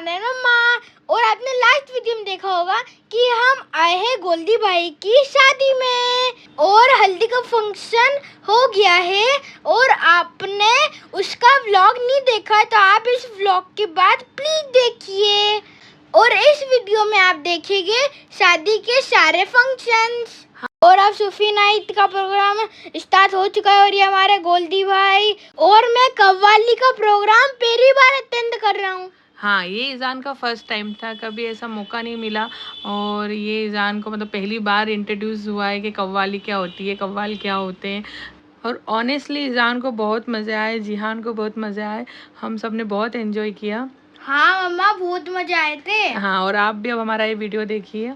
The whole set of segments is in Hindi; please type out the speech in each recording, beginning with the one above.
है मम्मा। और आपने लास्ट वीडियो में देखा होगा कि हम आए हैं गोल्डी भाई की शादी में और हल्दी का फंक्शन हो गया है और आपने उसका व्लॉग नहीं देखा तो आप इस व्लॉग के बाद प्लीज देखिए। और इस वीडियो में आप देखेंगे शादी के सारे फंक्शंस। और अब सूफी नाइट का प्रोग्राम स्टार्ट हो चुका है और ये हमारे गोल्डी भाई और मैं कव्वाली का प्रोग्राम पहली बार अटेंड कर रहा हूँ। हाँ, ये ईज़ान का फर्स्ट टाइम था, कभी ऐसा मौका नहीं मिला और ये ईज़ान को मतलब पहली बार इंट्रोड्यूस हुआ है कि कव्वाली क्या होती है, कव्वाल क्या होते हैं। और ऑनेस्टली ईज़ान को बहुत मज़े आए, जिहान को बहुत मज़े आए, हम सब ने बहुत एंजॉय किया। हाँ मम्मा, बहुत मजे आए थे। हाँ, और आप भी अब हमारा ये वीडियो देखिए।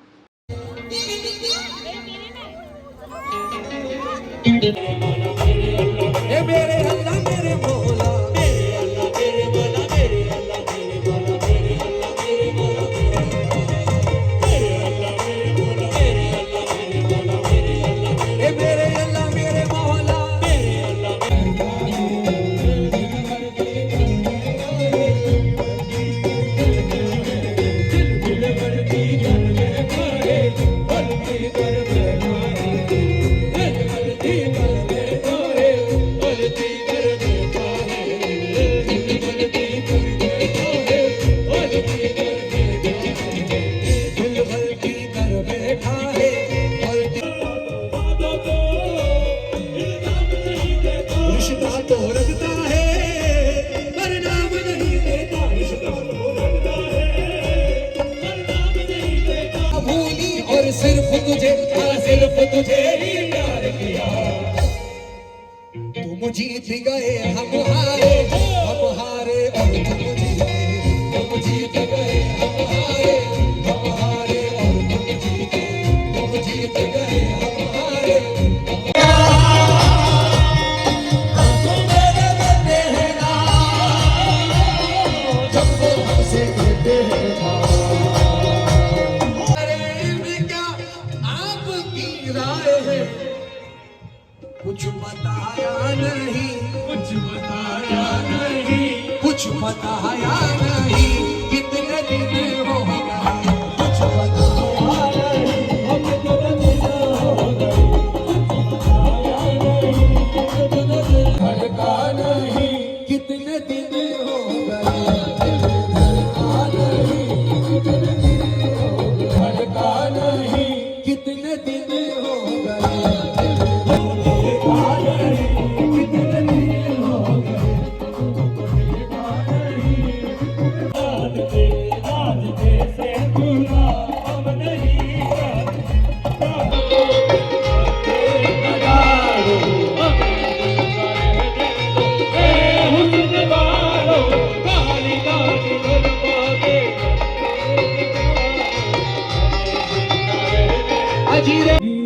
सिर्फ तुझे ही प्यार किया, तुम जीत गए हम हारे और तुम जीत गए हम हारे और तुम जीत गए हम हारे। कुछ बताया नहीं, कुछ बताया नहीं, कितने दिन हो गए, कुछ बताया नहीं, हम कितने दिन हो गए, धड़का नहीं, कितने दिन हो गए, धड़का नहीं, कितने दिन हो गए।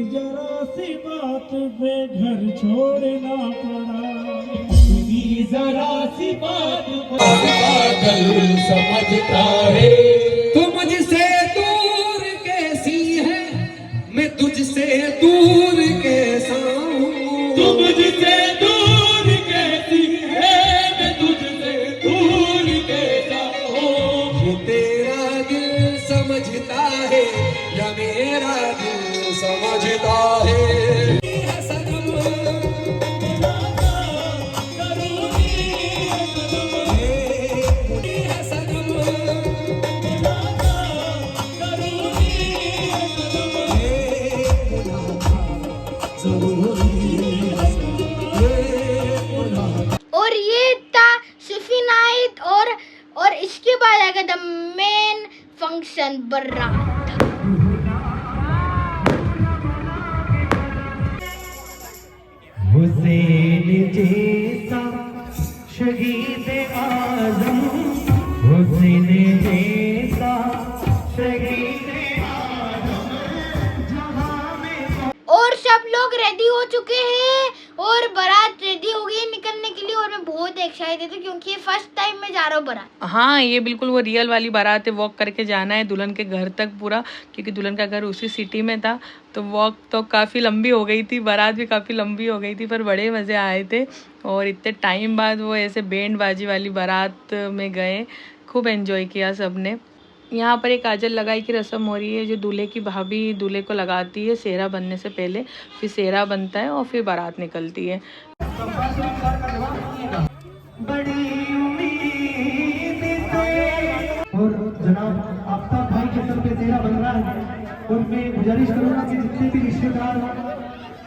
जरा सी बात पे घर छोड़ना पड़ा, जरा सी बात पागल समझता है। तू मुझसे दूर कैसी है, मैं तुझसे दूर कैसा हूँ, तू मुझसे दूर कैसी है, मैं तुझसे दूर कैसा हूँ। ये तेरा दिल समझता है या मेरा दिल समझता है। और ये था सूफी नाइट और इसके बाद आएगा द मेन फंक्शन बारात। हुसैन जैसा शहीद आज़म, हुसैन जैसा शहीद आज़म। और सब लोग रेडी हो चुके हैं और बारात रेडी हो गई निकलने के लिए और मैं बहुत एक्साइटेड हूँ क्योंकि ये फर्स्ट टाइम मैं जा रहा हूँ बारात। हाँ, ये बिल्कुल वो रियल वाली बारात है, वॉक करके जाना है दुल्हन के घर तक पूरा, क्योंकि दुल्हन का घर उसी सिटी में था। तो वॉक तो काफ़ी लंबी हो गई थी, बारात भी काफ़ी लंबी हो गई थी, पर बड़े मज़े आए थे। और इतने टाइम बाद वो ऐसे बैंड बाजी वाली बारात में गए, खूब एंजॉय किया सबने। यहाँ पर एक काजल लगाई की रस्म हो रही है, जो दूल्हे की भाभी दूल्हे को लगाती है सेहरा बनने से पहले, फिर सेहरा बनता है और फिर बारात निकलती है। और जनाब आफ्ताब भाई के सर पे सेहरा बन रहा है और मैं गुजारिश करूंगा कि जितने भी रिश्तेदार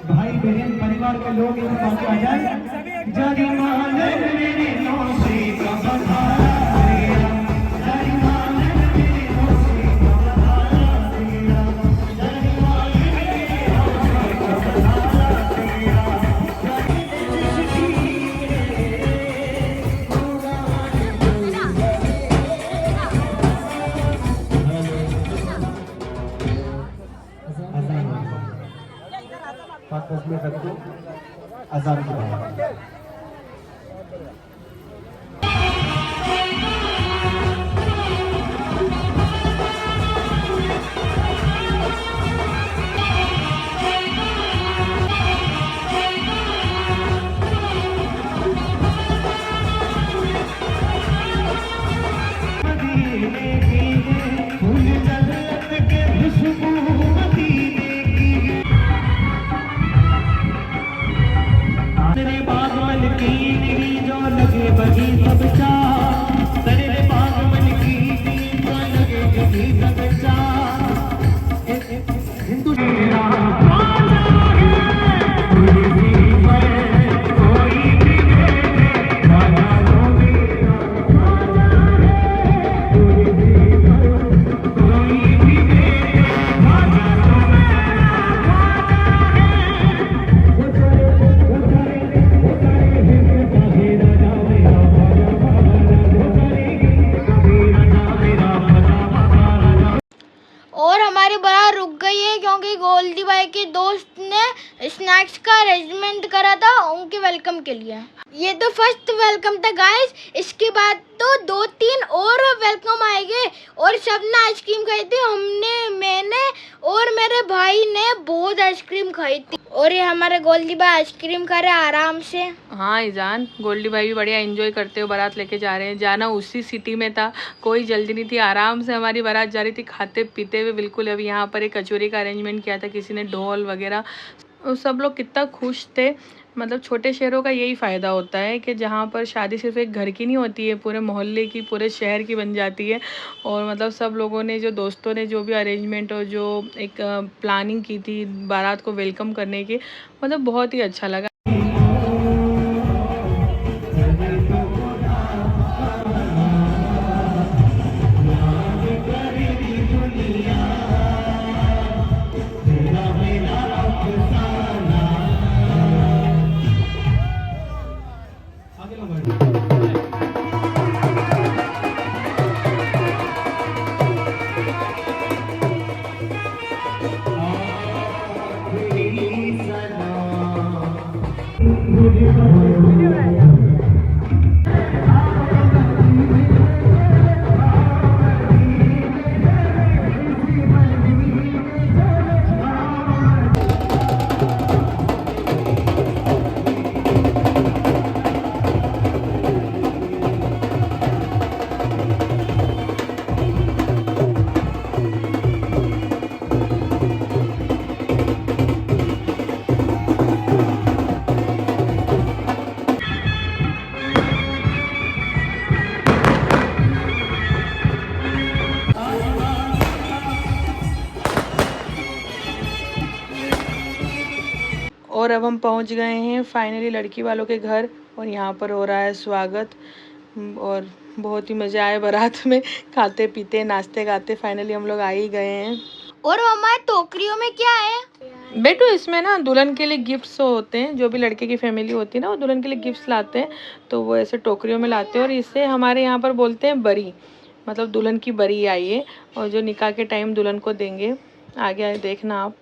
भाई बहन परिवार के लोग इस पास आ जाए। जारी मान मेरे नौसे का बधाया तेरा, जारी मान मेरे नौसे का बधाया तेरा, जारी मान मेरे नौसे का बधाया तेरा। पाँच में रखो अजान के बाद। तेरे बागमन की निरी जो लगे बगी सब चा, तेरे बागमन की निरी जो लगे बगी सब चा। हिंदू और हमारी बारात रुक गई है क्योंकि गोल्डी भाई के दोस्त ने स्नैक्स का अरेंजमेंट करा था उनके वेलकम के लिए। ये तो फर्स्ट वेलकम था गाइस, इसके बाद तो 2-3 और वेलकम आएंगे। और सबने आइसक्रीम खाई थी, मैंने और मेरे भाई ने बहुत आइसक्रीम खाई थी। और ये हमारे गोल्डी भाई आइसक्रीम खा रहे आराम से। हाँ ईजान, गोल्डी भाई भी बढ़िया एंजॉय करते हो, बारात लेके जा रहे हैं। जाना उसी सिटी में था, कोई जल्दी नहीं थी, आराम से हमारी बारात जा रही थी खाते पीते हुए बिल्कुल। अभी यहाँ पर एक कचौरी का अरेंजमेंट किया था किसी ने, ढोल वगैरह, सब लोग कितना खुश थे। मतलब छोटे शहरों का यही फ़ायदा होता है कि जहाँ पर शादी सिर्फ एक घर की नहीं होती है, पूरे मोहल्ले की, पूरे शहर की बन जाती है। और मतलब सब लोगों ने, जो दोस्तों ने जो भी अरेंजमेंट और जो एक प्लानिंग की थी बारात को वेलकम करने की, मतलब बहुत ही अच्छा लगा। और अब हम पहुंच गए हैं फाइनली लड़की वालों के घर, और यहाँ पर हो रहा है स्वागत। और बहुत ही मज़ा आया बारात में, खाते पीते नाचते गाते फाइनली हम लोग आ ही गए हैं। और हमारे टोकरियों में क्या है बेटू? इसमें ना दुल्हन के लिए गिफ्ट्स होते हैं, जो भी लड़के की फैमिली होती है ना, वो दुल्हन के लिए गिफ्ट्स लाते हैं, तो वो ऐसे टोकरियों में लाते हैं। और इससे हमारे यहाँ पर बोलते हैं बरी, मतलब दुल्हन की बरी आई है, और जो निकाह के टाइम दुल्हन को देंगे। आगे देखना आप।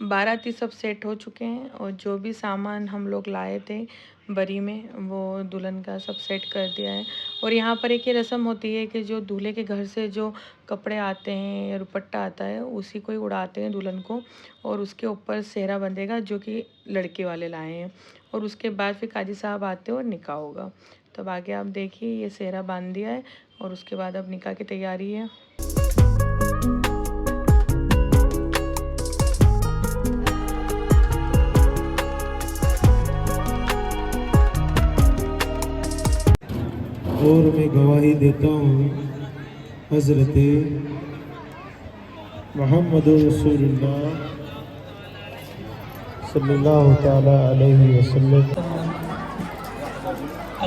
बाराती सब सेट हो चुके हैं और जो भी सामान हम लोग लाए थे बरी में वो दुल्हन का सब सेट कर दिया है। और यहाँ पर एक ये रस्म होती है कि जो दूल्हे के घर से जो कपड़े आते हैं या दुपट्टा आता है उसी को ही उड़ाते हैं दुल्हन को, और उसके ऊपर सेहरा बंधेगा जो कि लड़के वाले लाए हैं। और उसके बाद फिर काजी साहब आते हैं और निकाह होगा। तब आगे आप देखिए ये सेहरा बांध दिया है और उसके बाद अब निकाह की तैयारी है। और मैं गवाही देता हूँ हज़रत मोहम्मद रसूलुल्लाह सल्लल्लाहु ताला अलैहि वसल्लम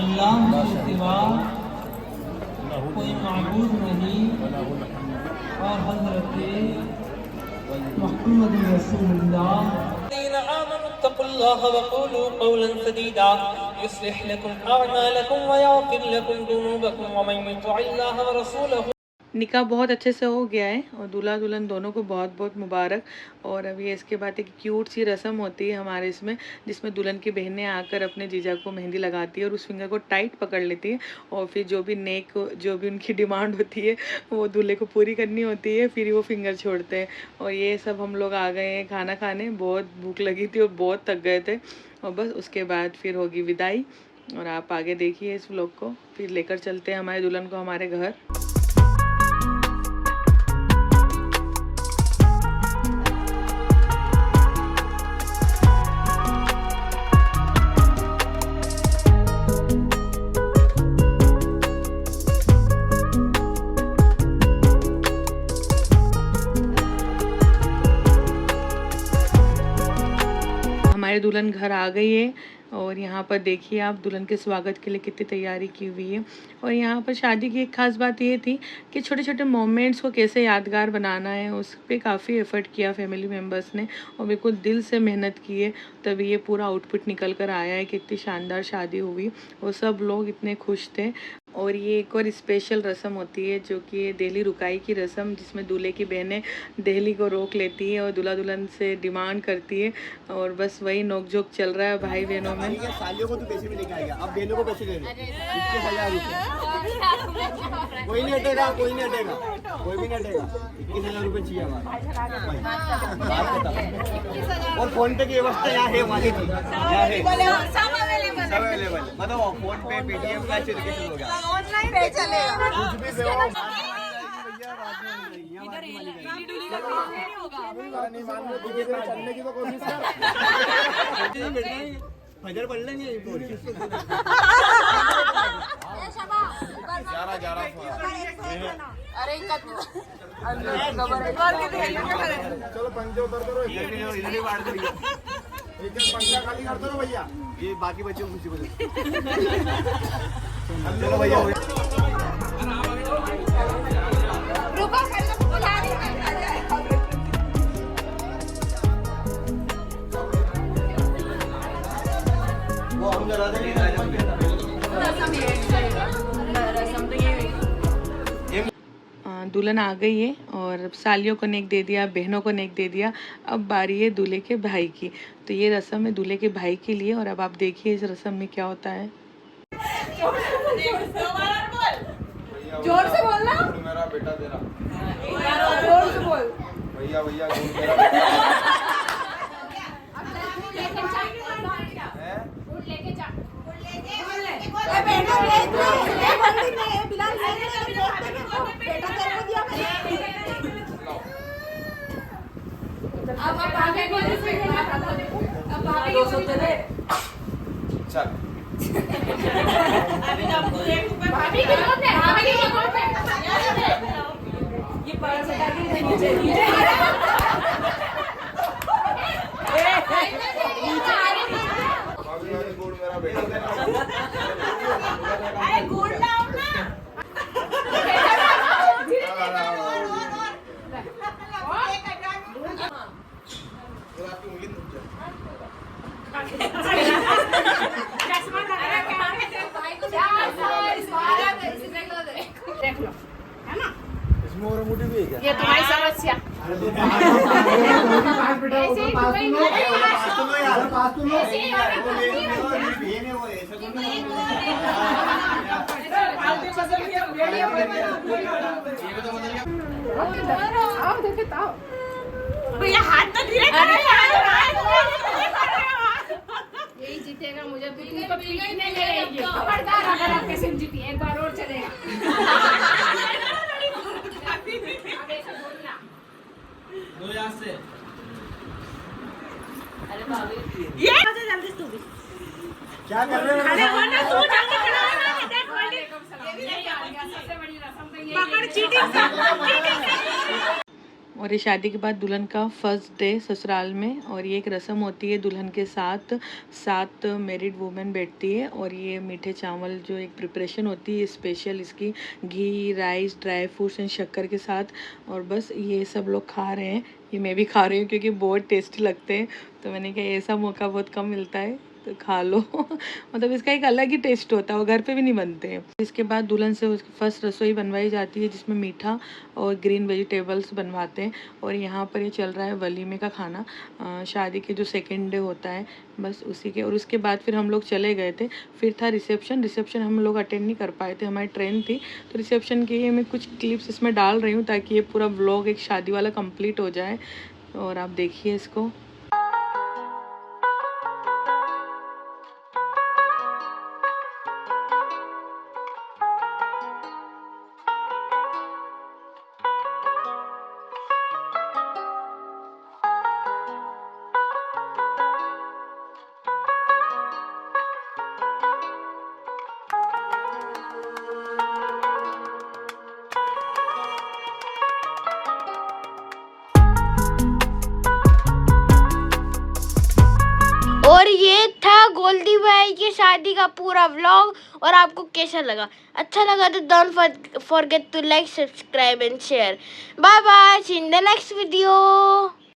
अल्लाह के सिवा कोई माबूद नहीं और हज़रत मोहम्मद रसूलुल्लाह इत्तक़ुल्लाह वक़ूलू क़ौलन सदीदा युस्लिह लकुम अअमालकुम व यग़फिर लकुम ज़ुनूबकुम व मन युति'िल्लाह व रसूलहु। निकाह बहुत अच्छे से हो गया है और दूल्हा दुल्हन दोनों को बहुत बहुत मुबारक। और अभी इसके बाद एक क्यूट सी रस्म होती है हमारे इसमें, जिसमें दुल्हन की बहनें आकर अपने जीजा को मेहंदी लगाती है और उस फिंगर को टाइट पकड़ लेती है और फिर जो भी उनकी डिमांड होती है वो दूल्हे को पूरी करनी होती है, फिर वो फिंगर छोड़ते हैं। और ये सब हम लोग आ गए हैं खाना खाने, बहुत भूख लगी थी और बहुत थक गए थे। और बस उसके बाद फिर होगी विदाई। और आप आगे देखिए इस व्लॉग को, फिर लेकर चलते हैं हमारे दुल्हन को हमारे घर। हमारे दुल्हन घर आ गई है और यहाँ पर देखिए आप दुल्हन के स्वागत के लिए कितनी तैयारी की हुई है। और यहाँ पर शादी की एक ख़ास बात ये थी कि छोटे छोटे मोमेंट्स को कैसे यादगार बनाना है, उस पर काफ़ी एफ़र्ट किया फैमिली मेम्बर्स ने और बिल्कुल दिल से मेहनत की है, तभी ये पूरा आउटपुट निकल कर आया है। कितनी शानदार शादी हुई और सब लोग इतने खुश थे। और ये एक और स्पेशल रस्म होती है जो कि देहली रुकाई की रस्म, जिसमें दूल्हे की बहनें देहली को रोक लेती है और दूल्हा दुल्हन से डिमांड करती है। और बस वही नोकझोंक चल रहा है भाई बहनों में। सालियों को तो पैसे भी लेके आएगा, अब बहनों को पैसे दे दे 21,000 रुपये। कोई नहीं हटेगा, कोई नहीं हटेगा, कोई भी नहीं हटेगा। 21,000 रुपये चाहिए हमारा। और फोन पे की व्यवस्था यहाँ है, हमारी सब अवेलेबल। बताओ फोन पे पेटीएम का एजुकेशन हो गया, ऑनलाइन पे चलेगा कुछ भी चलने की तो कोशिश कर। हजार बढ़ लेंगे चलो पंखे उतर करो, इधर ही बांट दो, एक पंखा खाली कर दो भैया, ये बाकी बच्चों को खुशी बोलो। चलो भैया वो हम जरा दुल्हन आ गई है और सालियों को नेक दे दिया, बहनों को नेक दे दिया। अब बारी है दूल्हे के भाई की। तो ये रस्म है दूल्हे के भाई के लिए और अब आप देखिए इस रस्म में क्या होता है। जोर से बोलना, मेरा बेटा तेरा, जोर से बोल भैया भैया मेरा बेटा। अब आप आगे चल भाभी की नोट है, भाभी की नोट है। ये पर्स हटा के नीचे नीचे गुड़ मेरा बेटा अरे गुड़ लाओ ना। आपकी उंगली दुख जाए चश्मा लगा के भाई को देख लो, है ना? इसमें और अंगूठी भी है क्या ये तुम्हारी समस्या। भैया हाथ तो धीरे यही जीतेगा। मुझे तुमको पीटने लगेगी। खबरदार अगर आप किसी जीती एक बार और चलेगा। ये जल्दी तू भी क्या कर रहे हो खड़े हो ना, तू जल्दी खड़ा हो ना। देख होल्डिंग सबसे बड़ी रस्म तो ये पकड़ चीटिंग। और ये शादी के बाद दुल्हन का फर्स्ट डे ससुराल में, और ये एक रस्म होती है दुल्हन के साथ 7 मैरिड वुमेन बैठती है, और ये मीठे चावल जो एक प्रिपरेशन होती है स्पेशल, इसकी घी राइस ड्राई फ्रूट्स एंड शक्कर के साथ, और बस ये सब लोग खा रहे हैं। ये मैं भी खा रही हूँ क्योंकि बहुत टेस्टी लगते हैं, तो मैंने कहा ऐसा मौका बहुत कम मिलता है तो खा लो। मतलब इसका एक अलग ही टेस्ट होता है, वो घर पे भी नहीं बनते हैं। इसके बाद दुल्हन से उसकी फर्स्ट रसोई बनवाई जाती है जिसमें मीठा और ग्रीन वेजिटेबल्स बनवाते हैं, और यहाँ पर ये चल रहा है वलीमे का खाना, शादी के जो सेकेंड डे होता है बस उसी के। और उसके बाद फिर हम लोग चले गए थे, फिर था रिसेप्शन हम लोग अटेंड नहीं कर पाए थे, हमारी ट्रेन थी, तो रिसेप्शन के मैं कुछ क्लिप्स इसमें डाल रही हूँ ताकि ये पूरा व्लॉग एक शादी वाला कंप्लीट हो जाए, और आप देखिए इसको। और ये था गोल्डी भाई की शादी का पूरा व्लॉग। और आपको कैसा लगा? अच्छा लगा तो don't forget to like, subscribe and share. Bye bye, see in the next video.